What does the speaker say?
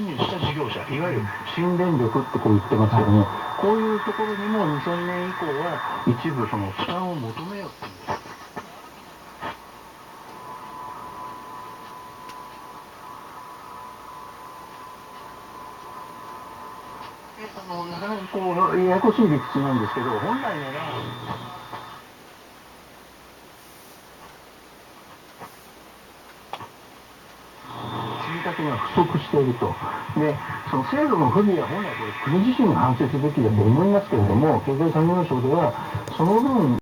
参入した事業者、いわゆる新電力ってこう言ってますけども、こういうところにも2000年以降は一部その負担を求めようっていうんです。なかなかこうややこしい理屈なんですけど、本来なら積立が不足していると。で、その制度の不備は本来これ国自身が反省すべきだと思いますけれども、経済産業省ではその分